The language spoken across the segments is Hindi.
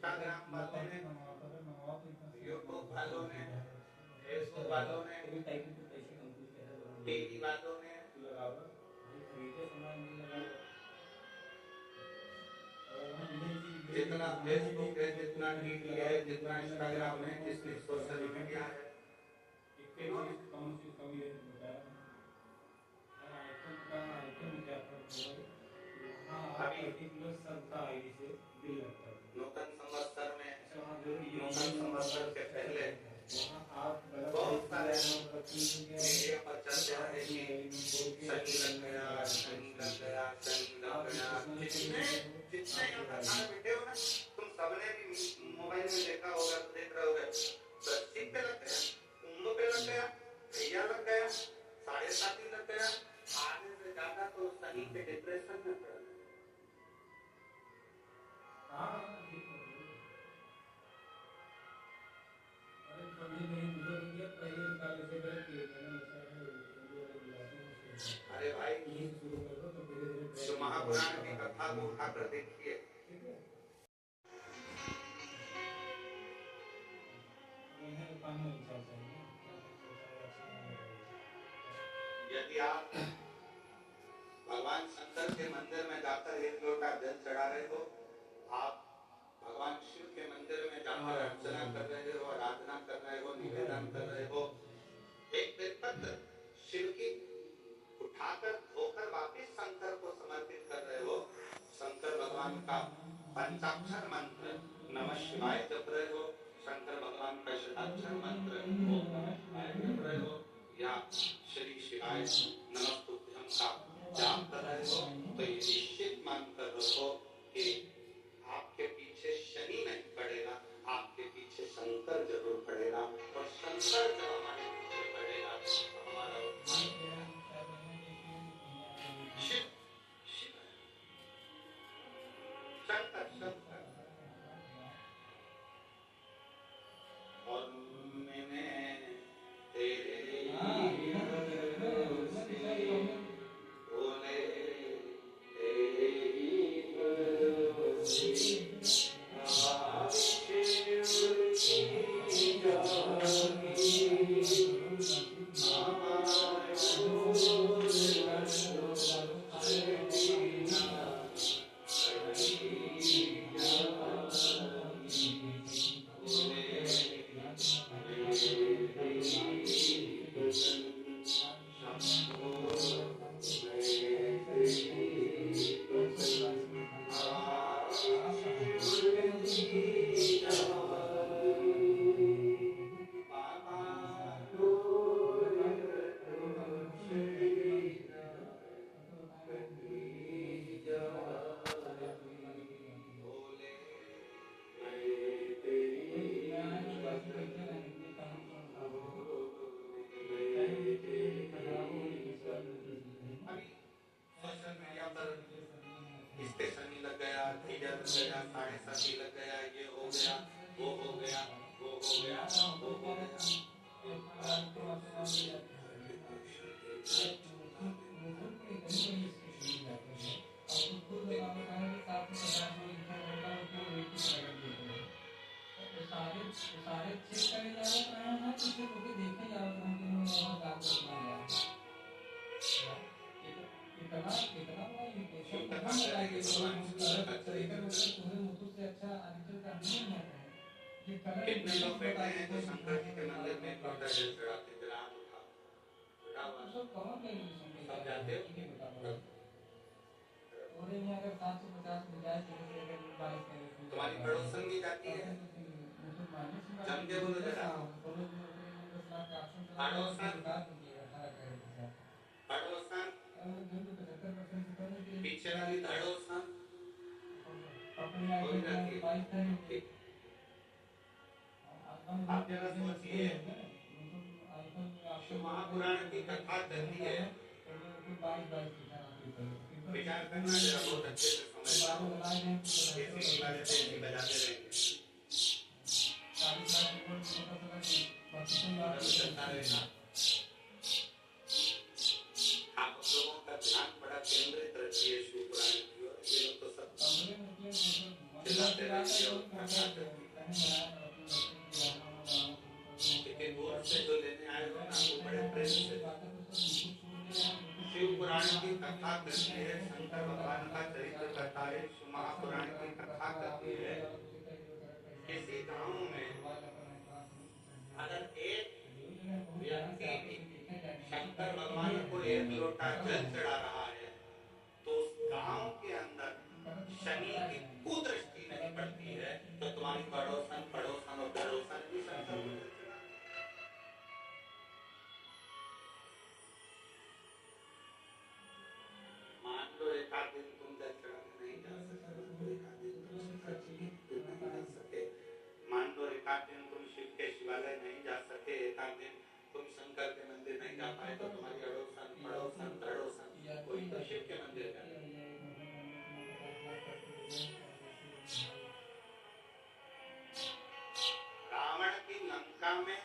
इंस्टाग्राम वालों ने, यूट्यूब वालों ने, फेसबुक वालों ने, टीवी वालों ने, जितना फेसबुक है, जितना टीवी है, जितना इंस्टाग्राम है, जितनी सोशल मीडिया है, अभी नूतन संवत्सर में, नूतन संवत्सर के पहले बहुत सारे मीडिया पर चर्चा है कि शनि लग गया, शनि लग गया, शनि लग गया। जितने यहाँ प्रधान बैठे हो ना, तुम सबने भी मोबाइल में देखा होगा, तो देख रहे होगे, शिव पे लग गया, कुंभ पे लग गया, भैया लग गया, 7.5 लग गया, आधे से ज्यादा तो शनि पे डिप्रेशन में पड़ गए। अरे भाई, जो महापुराण की कथा को उठाकर देखिए, यदि आप भगवान शंकर के मंदिर में जाकर 1 लोटा जल चढ़ा रहे हो, आप भगवान शिव के मंदिर में जाकर अर्चना कर रहे हो, आराधना कर रहे हो, निवेदन कर रहे हो, एक बेलपत्र शिव की उठाकर धोकर वापिस शंकर को समर्पित कर रहे हो, शंकर भगवान का पंचाक्षर मंत्र नमः शिवाय जप रहे हो, शंकर भगवान का शताक्षर मंत्र ओम नमः शिवाय जप रहे हो, या श्री शिवाय नमस्तुभ्यं का जाप कर रहे हो, तो ये निश्चित मानकर रखो कि आपके पीछे शनि नहीं पड़ेगा, आपके पीछे शंकर जरूर पड़ेगा, और शंकर जब हमारे पीछे पड़ेगा तो हमारा शिव शिव शंकर शंकर। और मैंने तेरे सोशल मीडिया पर इसके शनि लग गया, धीरे लग गया, 7.5 लग गया, ये हो गया, वो हो गया, वो हो गया, वो हो गया। कितने लोग बैठे हैं जो शंकर जी के मंदिर में एक लोटा जल चढ़ाते, जरा हाथ उठाओ, सब जाते हो? तुम्हारी पड़ोसन भी जाती है? जम के बोलो जरा, पड़ोसन, पड़ोसन, पीछे वाली धड़ोसन हो जाती है। आप जरा सोचिए, महापुराण की कथा चलती है, विचार करना जरा, बहुत अच्छे से समझ पाओ, इसी की वजह से इसी बजाते रहेंगे, चलता रहेगा। आप लोगों का ध्यान बड़ा केंद्रित रखिए शिव पुराण की ओर, ये लोग तो सब चिल्लाते रहेंगे और कथा करती है, शंकर भगवान का चरित्र करता है, महापुराण की कथा करती है। किसी गांव में अगर एक व्यक्ति भी शंकर भगवान को एक लोटा जल चढ़ा रहा है तो उस गांव के अंदर शनि की कुदृष्टि नहीं पड़ती है, तो तुम्हारी पड़ोसन पड़ोसन और पड़ोसन भी शंकर को जल चढ़ा। मान लो एक आध दिन तुम जल चढ़ाने नहीं जा सकते, एक आध दिन तुम शंकर जी के मंदिर नहीं जा सके, मान लो एक आध दिन तुम शिव के शिवालय नहीं जा सके, एक आध दिन तुम शंकर के मंदिर नहीं जा पाए, तो तुम्हारी अड़ोसन पड़ोसन पड़ोसन कोई तो शिव के मंदिर गए। रावण की लंका में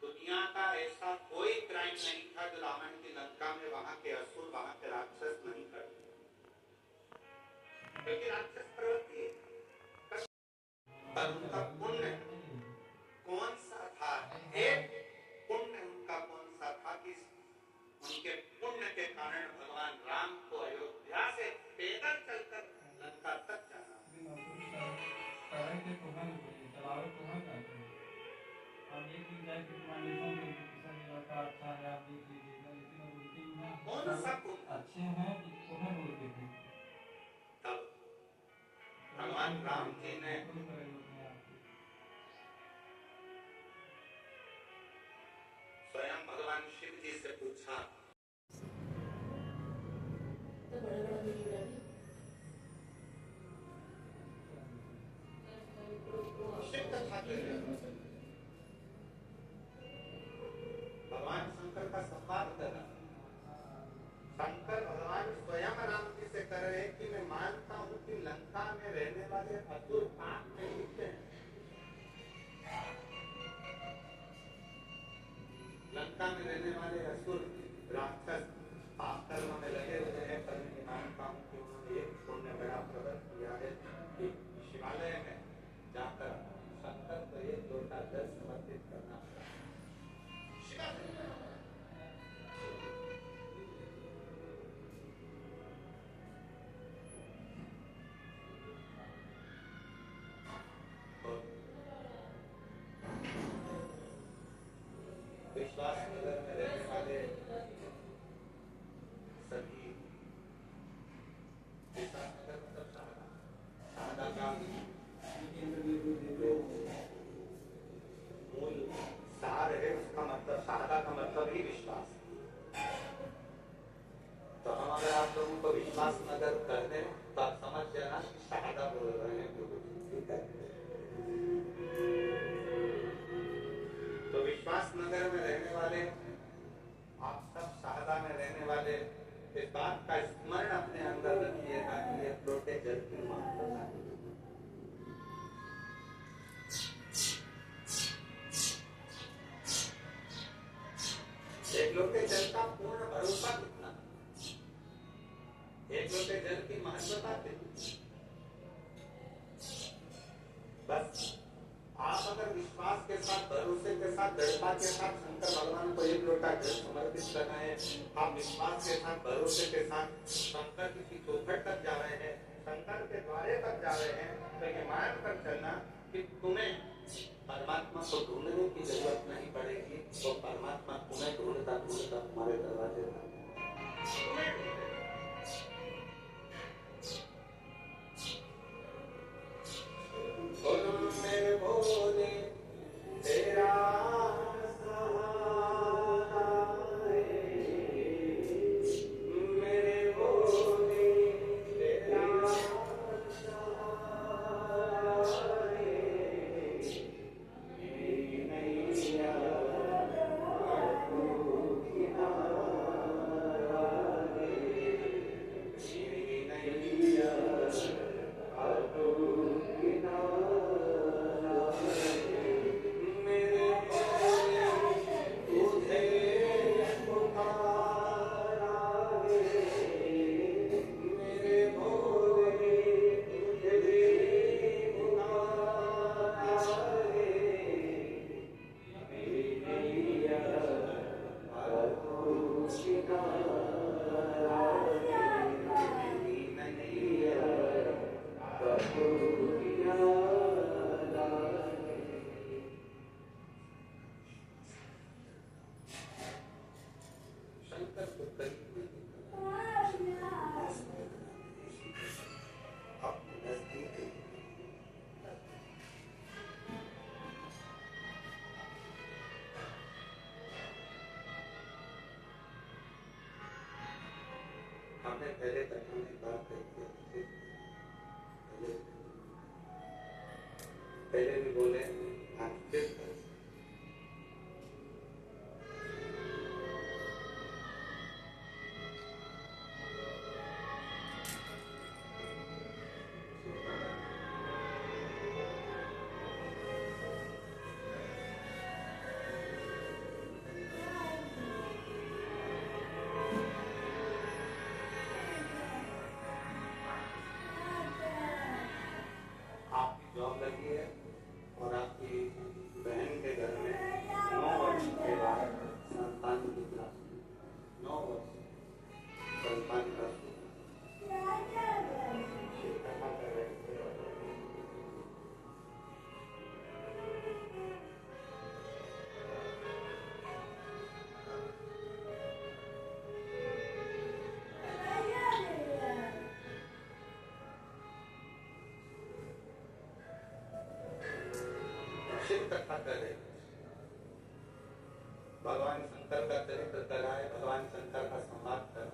दुनिया का ऐसा कोई क्राइम नहीं था जो रावण की लंका में वहां के असुर, वहां के राक्षस नहीं करते, क्योंकि राक्षस प्रवृत्ति पर उनका पुण्य कौन सा था, एक पुण्य उनका कौन सा था कि उनके पुण्य के कारण भगवान राम को अयोध्या से पैदल चलकर लंका तक जाना। कौन सा अच्छे हैं तब भगवान राम जी ने स्वयं भगवान शिव जी से पूछा, शिव कथा कर रहे हैं, भगवान शंकर का संवाद कर रहा है। शंकर भगवान स्वयं राम जी से कर रहे हैं कि मैं मानता हूं कि लंका में रहने वाले असुर पाप में लिखते हैं, लंका में रहने वाले असुर राक्षस पाप कर्म में लगे हुए हैं, पर मैं मानता हूं कि उन्होंने एक पुण्य बड़ा प्रकट किया है कि शिवालय में जाकर शंकर को एक लोटा जल समर्पित करना। विश्वास नगर में रहने वाले सभी, विश्वास नगर मतलब शारदा का मूल सार है, उसका मतलब शारदा का मतलब ही विश्वास। तो हम अगर आप लोगों को विश्वास नगर कर दें तो आप समझ जाना कि शारदा बोल रहे हैं, ठीक है। तो विश्वास नगर में रहने वाले आप सब, शारदा में रहने वाले, इस बात का स्मरण अपने अंदर रखिएगा कि एक लोटे जल की मात्रा है। एक लोटे जल का पूर्ण भरोसा कितना, एक लोटे जल की महत्वता कितनी। बस आप अगर विश्वास के साथ, भरोसे के साथ, दृढ़ता के साथ शंकर भगवान को एक लोटा जल समर्पित कर रहे हैं, आप विश्वास के साथ, भरोसे के साथ शंकर की चौखट तक जा रहे हैं, शंकर के द्वारे तक जा रहे हैं, तो ये मान कर चलना कि तुम्हें परमात्मा को ढूंढने की जरूरत नहीं पड़ेगी, तो परमात्मा तुम्हें ढूंढता ढूंढता तुम्हारे दरवाजे पर मेरे भोले तेरा मेरे भोले तेरा नहीं आपने पहले कथा में बात कही थी, पहले भी बोले आज फिर जॉब लगी है और आपकी बहन के घर में 9 वर्ष के बाद संतान की प्राप्ति, 9 वर्ष संतान प्राप्ति शिव कथा कर रहे, भगवान शंकर का चरित्र कराए, भगवान शंकर का संवाद करा।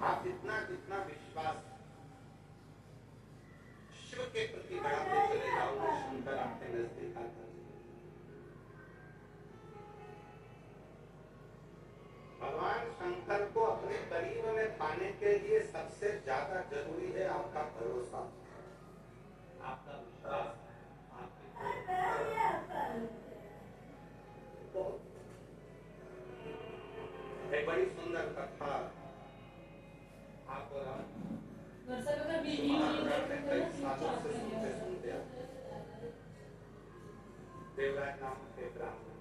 आप जितना जितना विश्वास शिव के प्रति बढ़ाते चले जाओगे, शंकर आपके नजदीक आता है। भगवान शंकर को अपने करीब में पाने के लिए सबसे ज्यादा जरूरी है आपका भरोसा, आपका विश्वास, एक बड़ी सुंदर कथा आपको सुनते देवराज नाम के ब्राह्मण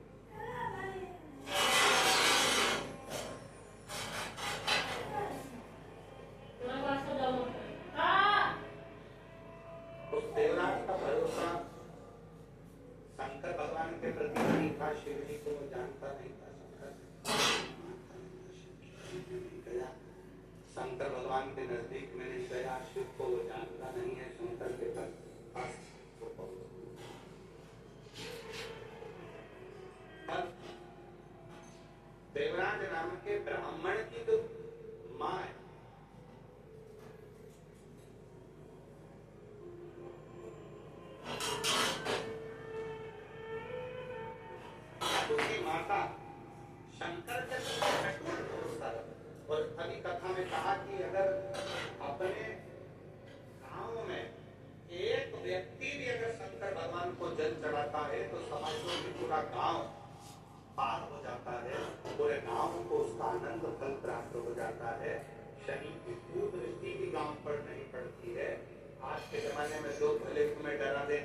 शिव जी को वो जानता नहीं था। शंकर भगवान के नजदीक में नहीं गया, शिव को वो जानता नहीं है। शंकर के पास देवराज नाम के ब्राह्मण की जो माँ है, माता शंकर के कठोर भरोसा। और अभी कथा में कहा कि अगर अपने गांव में एक व्यक्ति भी अगर शंकर भगवान को जल चढ़ाता है तो समझो कि पूरा गांव पार हो जाता है, पूरे गांव को उसका आनंद फल प्राप्त हो जाता है। शनि की कुदृष्टि भी गांव पर नहीं पड़ती है। आज के जमाने में लोग भले तुम्हें डरा दे,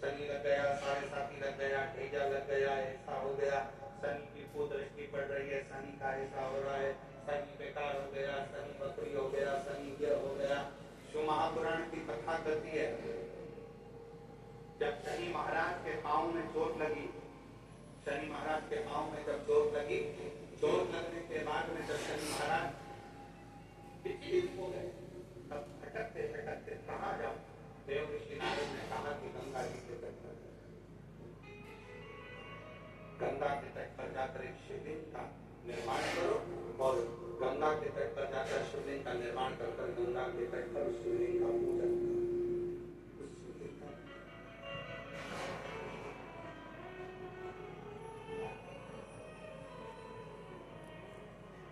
शनि लग गया, साढ़े साथी लग गया, ढेजा लग गया, ऐसा हो गया, शनि की कुदृष्टि पड़ रही है, शनि का ऐसा हो रहा है, शनि बेकार हो गया, शनि बकरी हो गया, शनि ये हो गया। शिव महापुराण की कथा कहती है जब शनि महाराज के पांव में चोट लगी, शनि महाराज के पांव में जब चोट लगी, चोट लगने के बाद में जब शनि महाराज विचलित हो गए, तब भटकते भटकते कहाँ जाओ, देव ऋषि नारद ने कहा कि गंगा जी के तट पर, गंगा के तट पर जाकर एक शिवलिंग का निर्माण करो और गंगा के तट पर जाकर शिवलिंग का निर्माण कर गंगा के तट पर शिवलिंग का पूजन करो।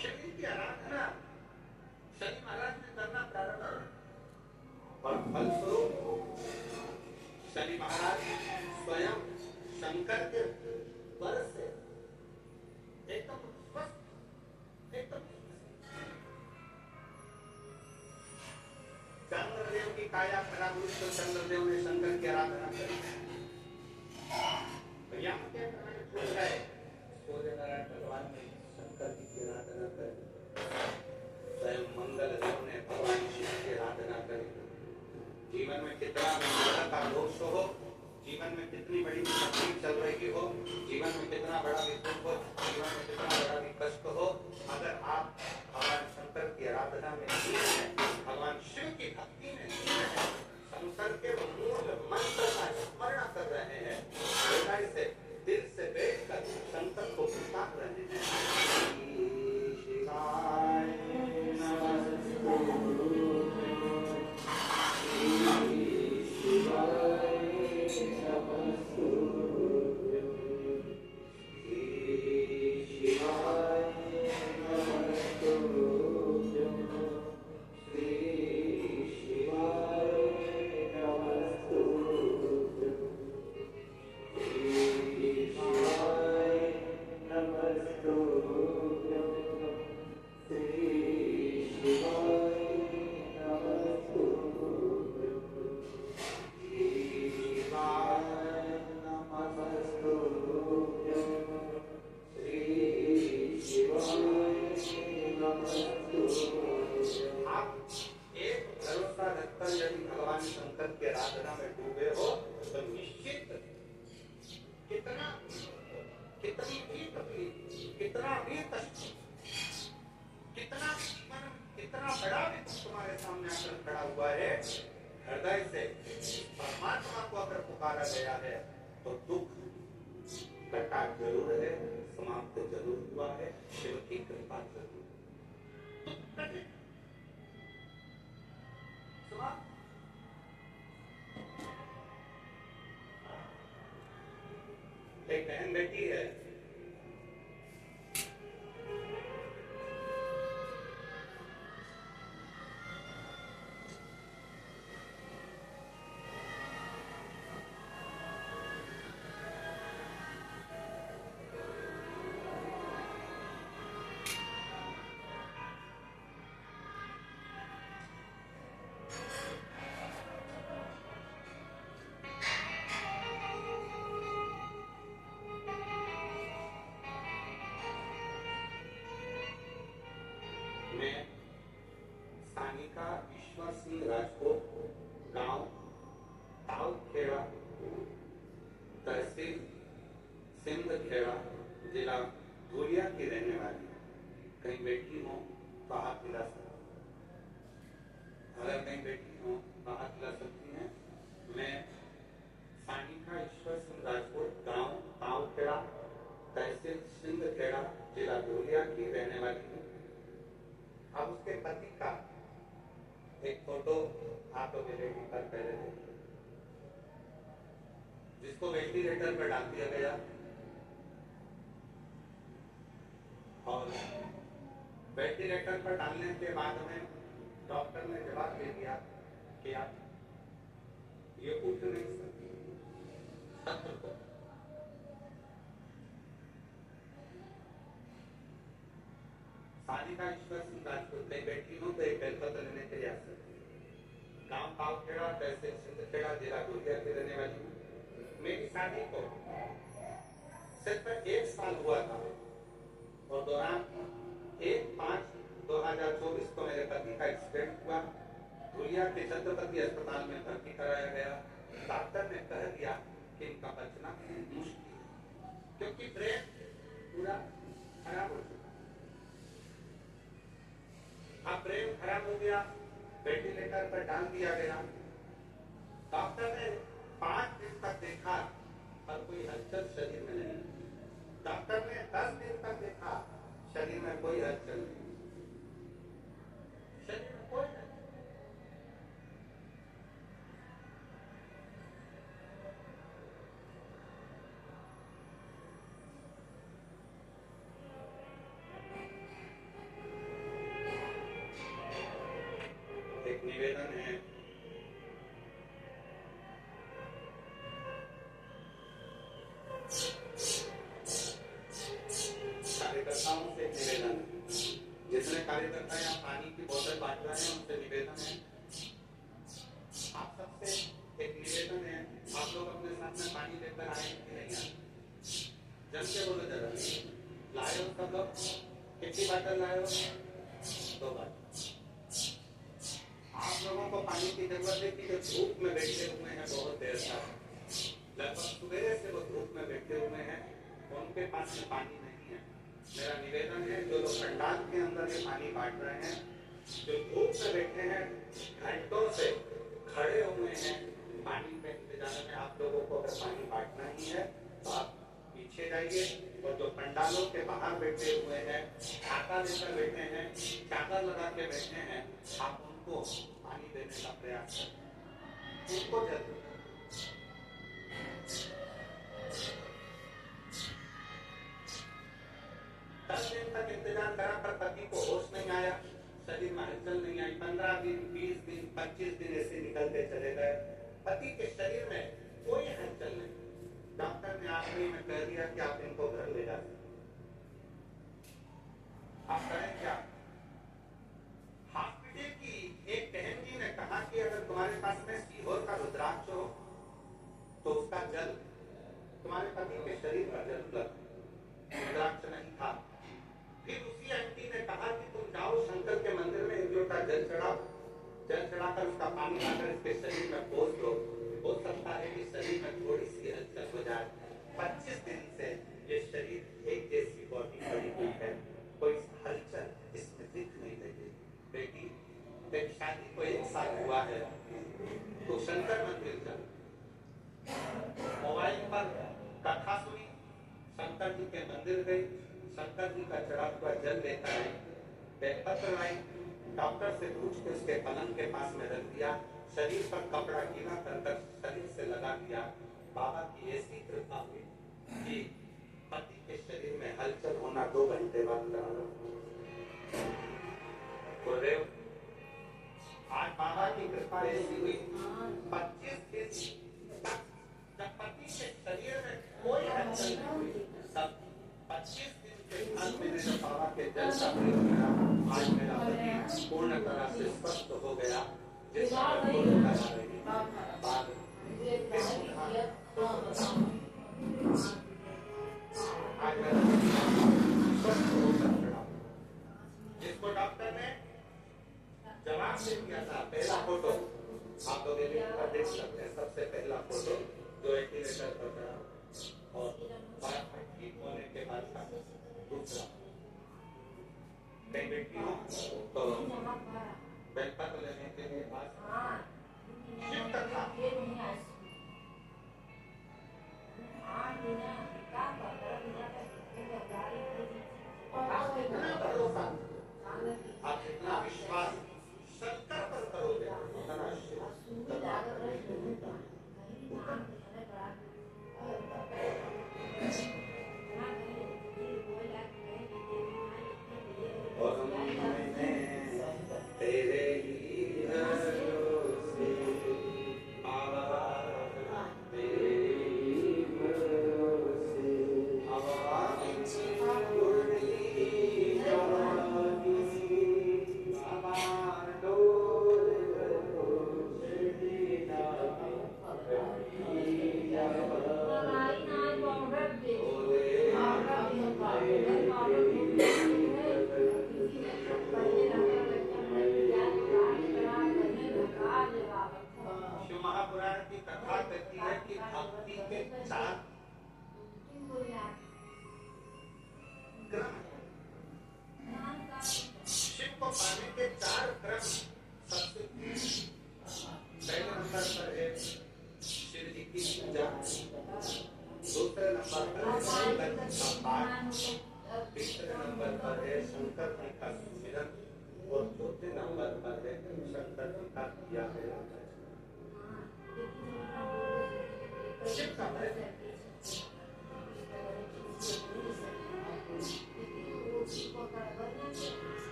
शिवलिंग की आराधना शनि महाराज ने करना प्रारंभ किया और फलस्वरूप शनि महाराज स्वयं शंकर के वर से एकदम स्वस्थ, एकदम चंद्रदेव की काया खराब हुई तो चंद्रदेव ने शंकर की आराधना करी। यहाँ के पूछ रहे सूर्य नारायण भगवान ने शंकर जी की आराधना करी, स्वयं मंगल देव ने भगवान शिव की आराधना करी। जीवन में कितना मंगल का दोष हो, जीवन में कितनी बड़ी तकलीफ चल रही हो, जीवन में कितना बड़ा विपद हो, जीवन में कितना बड़ा भी कष्ट हो, अगर आप भगवान शंकर की आराधना में लीन हैं, भगवान शिव की भक्ति में लीन हैं, शंकर के मूल मंत्र का स्मरण कर रहे हैं, हृदय से दिल से बैठकर शंकर को पुकार रहे हैं, हृदय से परमात्मा को अगर पुकारा गया है तो दुख कटा जरूर है, समाप्त जरूर हुआ है, शिव की कृपा जरूर दुख कटे समाप्त। एक बहन बेटी है, मैं सानिका ईश्वर सिंह राजपूत, गांव तावखेड़ा, तहसील सिंधखेड़ा, जिला धुलिया की रहने वाली। कहीं बेटी हो तो हाथ मिला सकती, अगर कहीं बेटी हो तो हाथ मिला सकती हैं। मैं सानिका ईश्वर सिंह राजपूत, गांव तावखेड़ा, तहसील सिंधखेड़ा, जिला धुलिया की रहने वाली हूँ। अब उसके पति का एक फोटो आप लोग वेंटिलेटर पर पहले देखिए, जिसको वेंटिलेटर पर डाल दिया गया और वेंटिलेटर पर डालने के बाद में डॉक्टर ने जवाब दे दिया कि आप ये उठ नहीं सकते। छात्र को सानिका ईश्वर सिंह राजपूत कहीं बैठी हो तो एक बेलपत्र लेने के लिए आ सकती है। गांव तावखेड़ा, तहसील सिंधखेड़ा, जिला धुलिया की रहने वाली हूँ। मेरी शादी को सिर्फ 1 साल हुआ था और दौरान 1/5/2024 को मेरे पति का एक्सीडेंट हुआ। धुलिया के छत्रपति अस्पताल में भर्ती कराया गया। डॉक्टर ने कह दिया कि इनका बचना मुश्किल है, क्योंकि ब्रेन पूरा खराब हो चुका। अब ब्रेन खराब हो गया, वेंटिलेटर पर डाल दिया गया। डॉक्टर ने 5 दिन तक देखा और कोई हलचल शरीर में नहीं। डॉक्टर ने 10 दिन तक देखा, शरीर में कोई हलचल नहीं, शरीर में कोई हलचल। एक निवेदन है, कार्यकर्ताओं से निवेदन है, जितने कार्यकर्ता यहाँ पानी की बोतल बांट रहे हैं उनसे निवेदन है, आप सबसे एक निवेदन है, आप लोग अपने साथ में पानी लेकर आए कि नहीं आए? जम के बोलो जरा, लाए हो सब लोग? कितनी बाटल लाए हो? 2 बाटल। आप लोगों को पानी की जरूरत है कि जो धूप में बैठे हुए हैं बहुत देर तक, लगभग सुबह से वो धूप में बैठे हुए हैं, उनके पास में पानी नहीं है। मेरा निवेदन है, जो लोग पंडाल के अंदर ये पानी बांट रहे हैं, जो धूप में बैठे हैं, घंटों से खड़े हुए हैं पानी पे इंतजार में, आप लोगों को अगर पानी बांटना ही है तो आप पीछे जाइए। और जो पंडालों के बाहर बैठे हुए हैं, छाता लेकर बैठे हैं, चादर लगा के बैठे हैं, आप उनको पानी देने का प्रयास करें, उनको जरूर। 10 दिन तक इंतजार करा पर पति को होश नहीं आया, शरीर में हलचल नहीं आई। 15 दिन, 20 दिन, 25 दिन ऐसे निकलते चले गए, पति के शरीर में कोई हलचल नहीं। डॉक्टर ने आखिरी में कह दिया कि आप इनको घर ले जा सकते, आप करें क्या? हॉस्पिटल की एक बहन जी ने कहा कि अगर तुम्हारे पास में सीहोर का रुद्राक्ष हो तो उसका जल तुम्हारे पति के शरीर पर जल लग, रुद्राक्ष नहीं था। फिर उसी आंटी ने कहा कि तुम जाओ शंकर के मंदिर में 1 लोटा जल चढ़ाओ, जल चढ़ाकर उसका पानी लाकर इसके शरीर में पोंछ दो, हो सकता है कि शरीर में थोड़ी सी हलचल हो जाए। 25 दिन से ये शरीर एक जैसी बॉडी पड़ी हुई है, कोई हलचल इसमें दिख नहीं रही। बेटी, तेरी शादी को 1 साल हुआ है, तो शंकर जी के मंदिर गई, शंकर जी का चढ़ा हुआ जल लेकर आई, बेलपत्र लाई, डॉक्टर से पूछ के उसके पलंग के पास में रख दिया, शरीर पर कपड़ा गीला कर शरीर से लगा दिया। बाबा की ऐसी कृपा हुई कि पति के शरीर में हलचल होना 2 घंटे बाद गुरुदेव, आज बाबा की कृपा ऐसी हुई 25 दिन तक जब पति के शरीर में कोई हलचल नहीं हुई, तब 25 दिन के बाद मैंने जब बाबा के जल का प्रयोग किया, आज मेरा पति पूर्ण तरह से स्वस्थ हो गया। जिस जिसको डॉक्टर ने जवाब दे दिया था, पहला फोटो आप लोग देख सकते हैं, सबसे पहला फोटो जो वेंटिलेटर पर था और ठीक होने के बाद का दूसरा। कई बेटी हो तो बेलपत्र लेने के लिए पास शिफ्ट था। आप कितना भरोसा, आप कितना विश्वास शंकर पर करोगे, उतना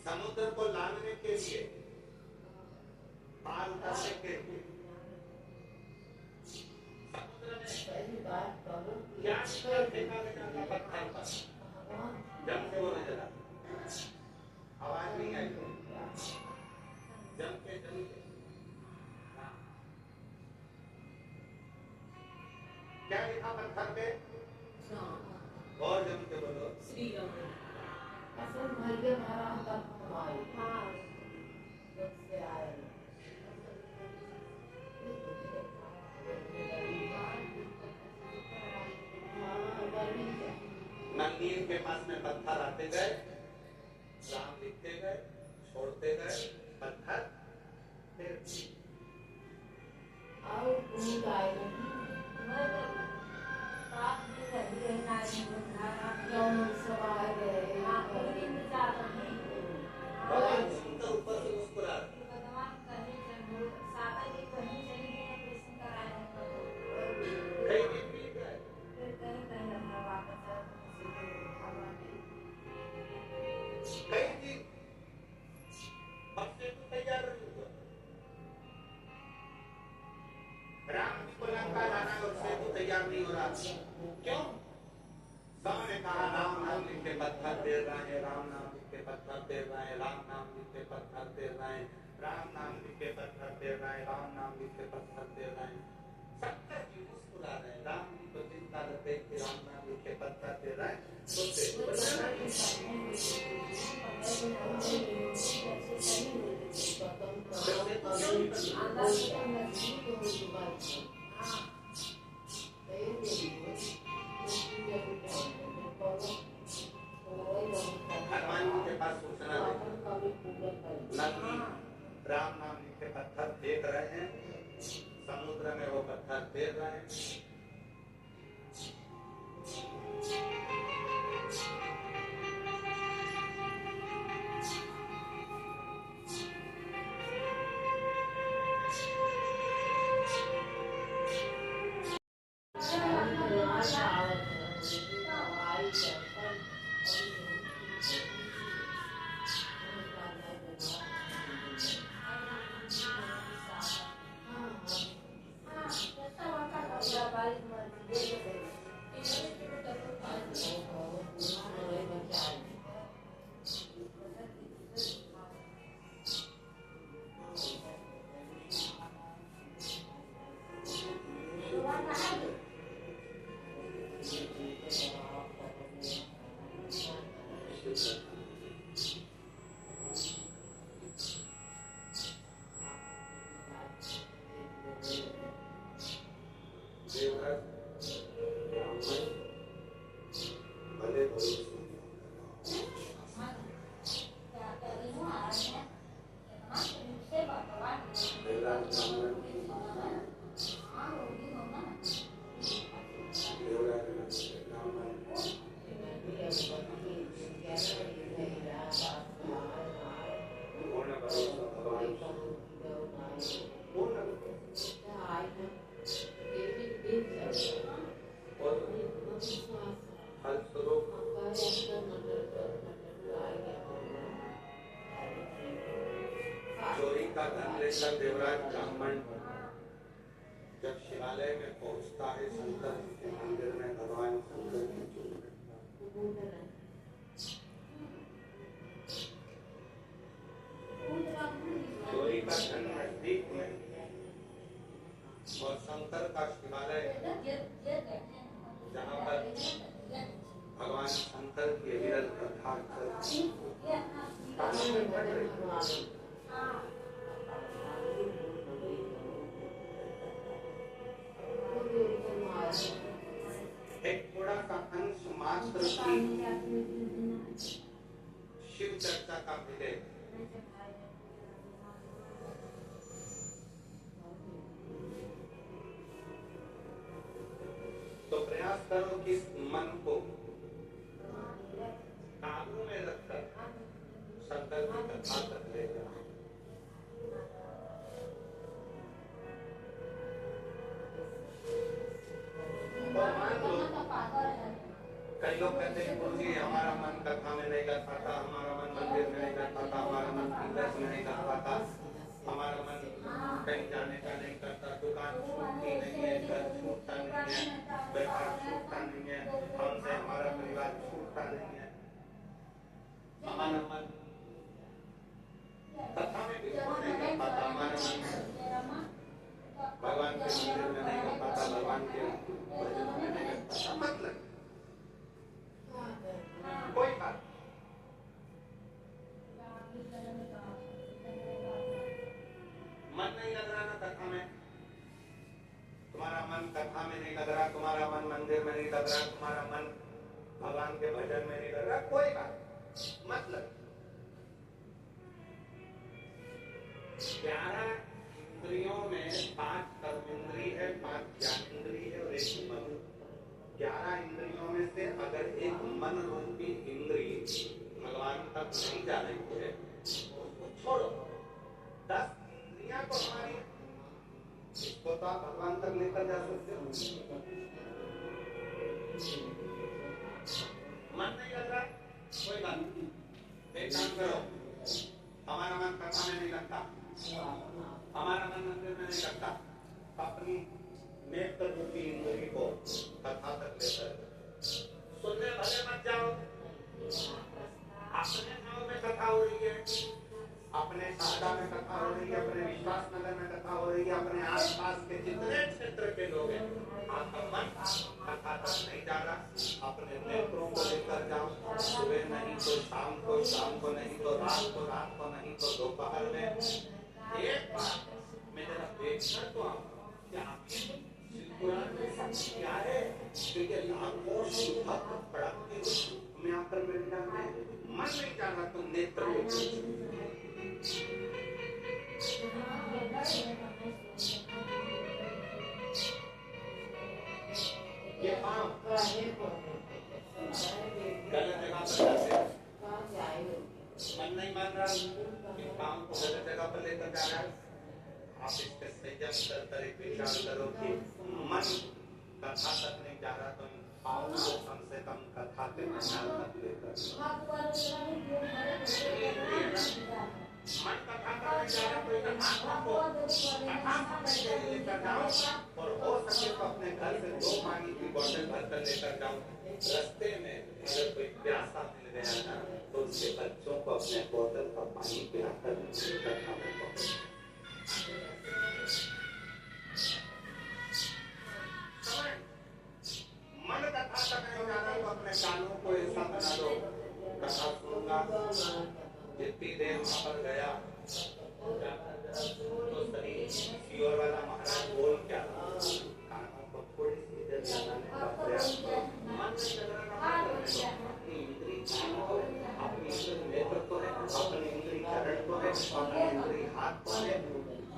समुद्र को लांघने के लिए, पार उतारने के लिए समुद्र में क्या फेंका गया पत्थर पर, जम के वो नजर आता, आवाज नहीं आई, जम के क्या लिखा पत्थर पे और जम के बोलो श्री राम। असल भाग्य महाराज का हमारे से आए नंदीर के पास में पत्थर आते गए, राम लिखते गए, छोड़ते गए पत्थर, फिर ऊपर से मुस्कुरा क्यों? सबने कहा राम नाम लिख के पत्थर दे रहे हैं, राम नाम लिख के पत्थर दे रहे हैं, राम नाम लिख के पत्थर दे रहे हैं, राम नाम लिख के पत्थर दे रहे हैं, राम नाम लिख के पत्थर दे रहे हैं। शंकर जी मुस्कुरा रहे हैं, राम जी को चिंता रहते हैं कि राम नाम लिख के पत्थर दे रहे हैं, हनुमान जी के पास सूचना नदी राम नाम लिखे पत्थर फेंक रहे हैं, समुद्र में वो पत्थर फेंक रहे हैं। चोरी का धन लेकर देवराज ब्राह्मण जब शिवालय में पहुंचता है, शंकर जी के मंदिर में भगवान शंकर की चोरी का धन नजदीक में और शंकर का शिवालय जहाँ पर भगवान शंकर की विरल कथा चलती एक थोड़ा सा अंश मात्र की शिव चर्चा का मिले। तो प्रयास करो कि मन को काबू में रखकर शंकर की कथा तक ले जाओ। कई लोग कहते हैं गुरु जी हमारा मन कथा में नहीं कर पाता, हमारा मन मंदिर में नहीं कर पाता, हमारा मन कीर्तन में नहीं कर पाता, हमारा मन कहीं जाने का नहीं करता, दुकान छूटती नहीं है, घर छूटता नहीं है, व्यापार छूटता नहीं है, हमसे हमारा परिवार छूटता नहीं है। हमारा मन कथा में भी नहीं कर पाता, हमारा मन भगवान के मंदिर में नहीं कर पाता, भगवान के भजन में नहीं कर पाता। मतलब कोई बात मन नहीं लग रहा ना कथा में, तुम्हारा मन कथा में नहीं लग रहा, तुम्हारा मन मंदिर में नहीं लग रहा, तुम्हारा मन भगवान के भजन में नहीं लग रहा, कोई बात मतलब 11 इंद्रियों में 5 कर्मेंद्रिय है, 5 ज्ञानेंद्रिय है और 1 मन। 11 इंद्रियों में से अगर एक मन रूपी इंद्री भगवान तक नहीं जा रही है, उसको छोड़ो। 10 इंद्रियां को हमारी, इसको तो आप भगवान तक लेकर जा सकते हो। मन नहीं लग रहा, कोई बात नहीं, एक काम करो, हमारा मन कथा में नहीं लगता, हमारा मन मंदिर में नहीं लगता, अपनी नेत्र रूपी इंद्री को कथा तक लेकर सुनने भले मत जाओ। अपने गांव में कथा हो रही है, अपने शारदा में कथा हो रही है, अपने विश्वास नगर में कथा हो रही है, अपने आसपास के जितने क्षेत्र के लोग हैं, आपका मन कथा तक नहीं जा रहा, अपने नेत्रों को लेकर जाओ। सुबह नहीं तो शाम को, शाम को नहीं तो रात को, रात को नहीं तो दोपहर में। एक बार मैं जरा देखना तो आप क्या है, क्योंकि लाखों भक्त पढ़ते में आकर मिल जाते, मन नहीं जा रहा तो नेत्र मध्यम स्तर पर एक विचार करो कि मन कथा तक नहीं जा रहा, तुम पाँव को कम से कम कथा के विचार तक लेकर मन कथा तक नहीं जा रहा, कोई कथा को कथा सुनने के लिए लेकर जाओ, और हो सके तो अपने घर से 2 पानी की बोतल भरकर लेकर जाओ। रास्ते में अगर कोई प्यासा मिल गया ना, तो उसके बच्चों को अपने बोतल का पानी पिलाकर कथा में पहुंचे। मन कथा तक नहीं जाना तो अपने कानों को ऐसा बना दो, कथा सुनूंगा, जितनी देर वहां पर गया तो शरीर वाला महाराज बोल क्या, कानों को थोड़ी सी देर लगाने का प्रयास करो। मन में चलना अपनी इंद्री कानों को, अपनी इंद्री नेत्र को है, अपनी इंद्री चरण को है, अपनी इंद्री हाथ को है,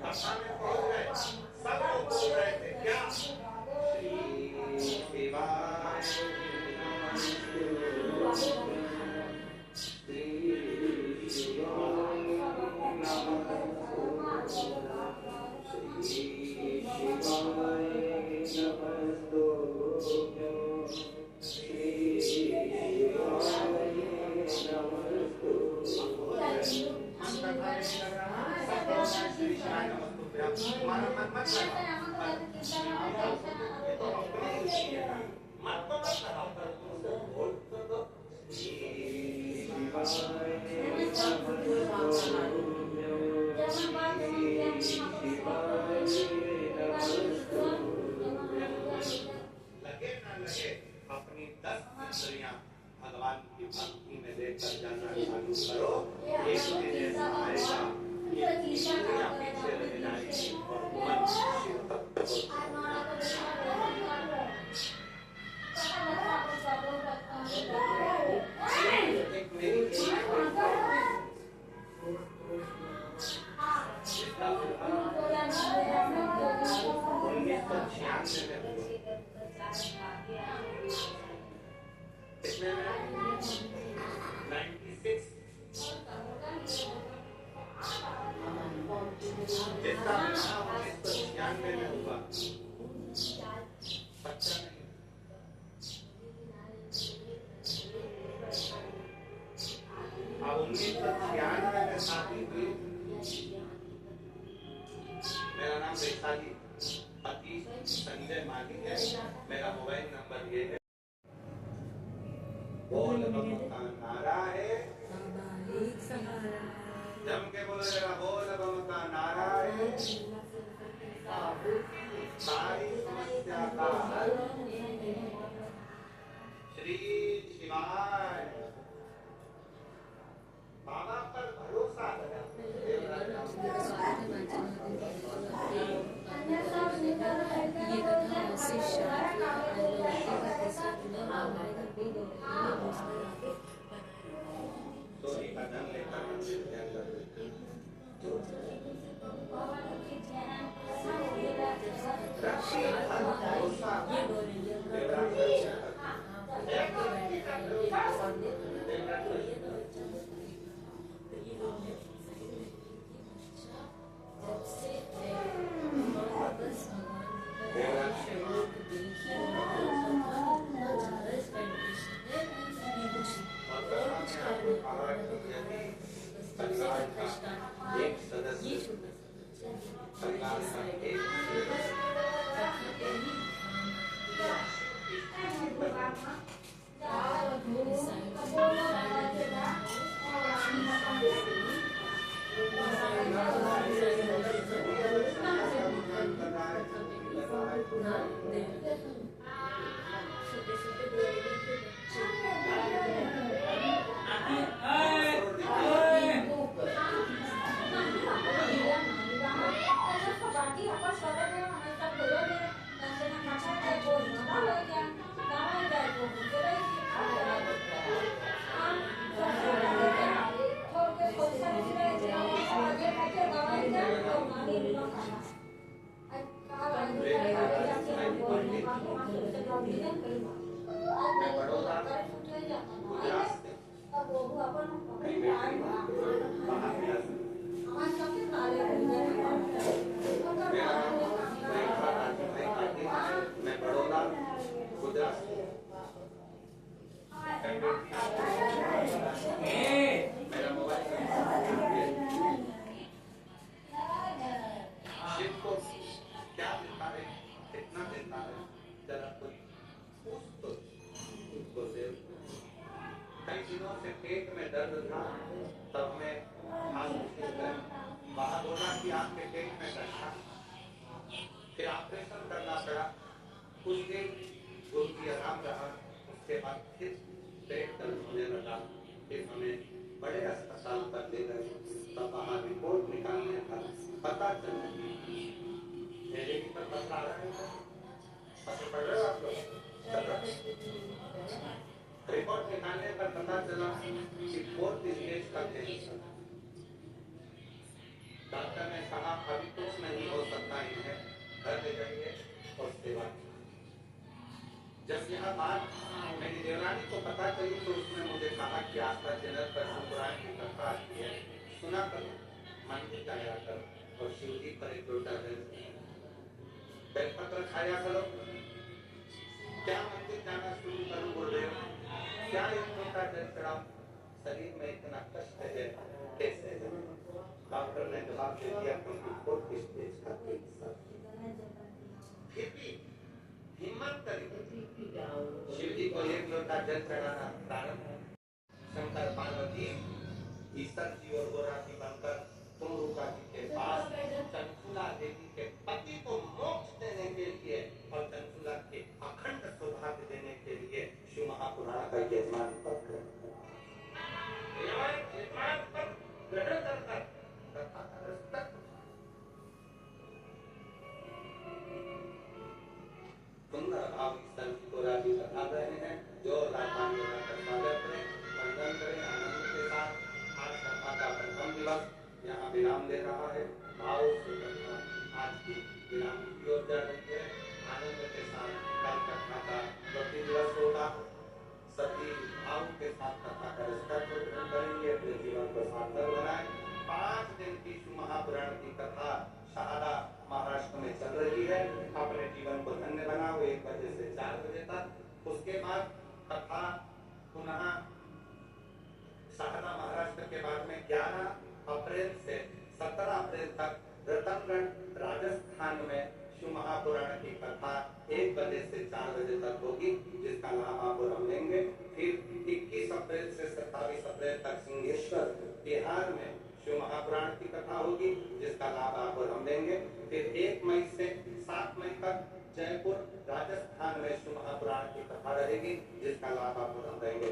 कथा में पहुंच गए। सब लोग बोल रहे थे क्या, श्री शिवाय नमस्तु, श्री शिवाय नमस्तु, श्री शिवाय नमस्तु, श्री शिवाय नमस्तु। हमारा मन मत लगे ना लगे, अपनी 10 इंद्रियां भगवान की भक्ति में लेकर जाना चालू करो। एक दिन ऐसा आएगा कि इंद्रियां पीछे रह जाएगी और मन शिव तक एक मेरी 1996 में शादी हुई। मेरा नाम वैशाली, पति संजय माली है, मेरा मोबाइल नंबर ये है। बोल बम का नारा है, जम के बोलो जरा, बोल बम का नारा है, सारी समस्या का हल, श्री शिवाय। बाबा पर भरोसा करें। चोरी का धन लेकर मंदिर के अंदर रक्षी भरोसा एक सदस्य परिवार का एक तब हमें वहां बोला कि आपके पेट में गठा, फिर ऑपरेशन करना पड़ा। कुछ दिन गुरु की आराम रहा, उसके बाद फिर पेट दर्द होने लगा। फिर हमें बड़े अस्पताल पर ले गए, तब वहां रिपोर्ट निकालने का पता चला। मेरे भी पर बता रहा है, पढ़ रहे हो आप लोग? रिपोर्ट निकालने पर पता चला कि 4th स्टेज का कैंसर। डॉक्टर ने कहा अभी कुछ नहीं हो सकता इन्हें, घर ले जाइए और सेवा। जब यह बात मेरी देवरानी को पता चली तो उसने मुझे कहा कि आस्था चैनल पर शिवपुराण की कथा आती है, सुना करो, मंदिर जाया करो और शिव जी पर एक लोटा बेलपत्र खाया करो। क्या मंदिर जाना शुरू करूं गुरुदेव? क्या एक लोटा जल चढ़ाऊं? शरीर में इतना कष्ट है, कैसे? डॉक्टर ने जवाब दे दिया कि 4th स्टेज का कैंसर। फिर भी हिम्मत करी, शिव जी को एक लोटा जल चढ़ाना प्रारंभ है। शंकर पार्वती ईश्वर जी और गोरा जी बनकर तुमरुका जी के पास चंचुला देवी के पति को मोक्ष देने के लिए और चंचुला के अखंड सौभाग्य देने के लिए शिव महापुराण का यजमान पद ग्रहण कर सुंदर भाव गोरा जी बता रहे हैं। जो राजधानी स्वागत करें, वंदन करें आनंद के साथ। आज सभा का प्रथम दिवस यहाँ विराम ले रहा है। भाव से आज की विराम की ओर जा रही है। आनंद के साथ कल कथा का द्वितीय दिवस होगा। सभी भाव के साथ कथा का रसद ग्रहण करेंगे, अपने जीवन को सार्थक बनाएं। 5 दिन की शिव महापुराण की कथा शारदा महाराष्ट्र में चल रही है। अपने जीवन को धन्य बनाओ 1 बजे से 4 बजे तक। उसके बाद कथा पुनः शारदा महाराष्ट्र के बाद में 11 अप्रैल से 17 अप्रैल तक रतनगढ़ राजस्थान में शिव महापुराण की कथा 1 बजे से 4 बजे तक होगी, जिसका लाभ आप और हम लेंगे। फिर 21 अप्रैल से 27 अप्रैल तक सिंहेश्वर बिहार में शिव महापुराण की कथा होगी, जिसका लाभ आप और हम लेंगे। फिर 1 मई से 7 मई तक जयपुर राजस्थान में शिव महापुराण की कथा रहेगी, जिसका लाभ आप और हम लेंगे।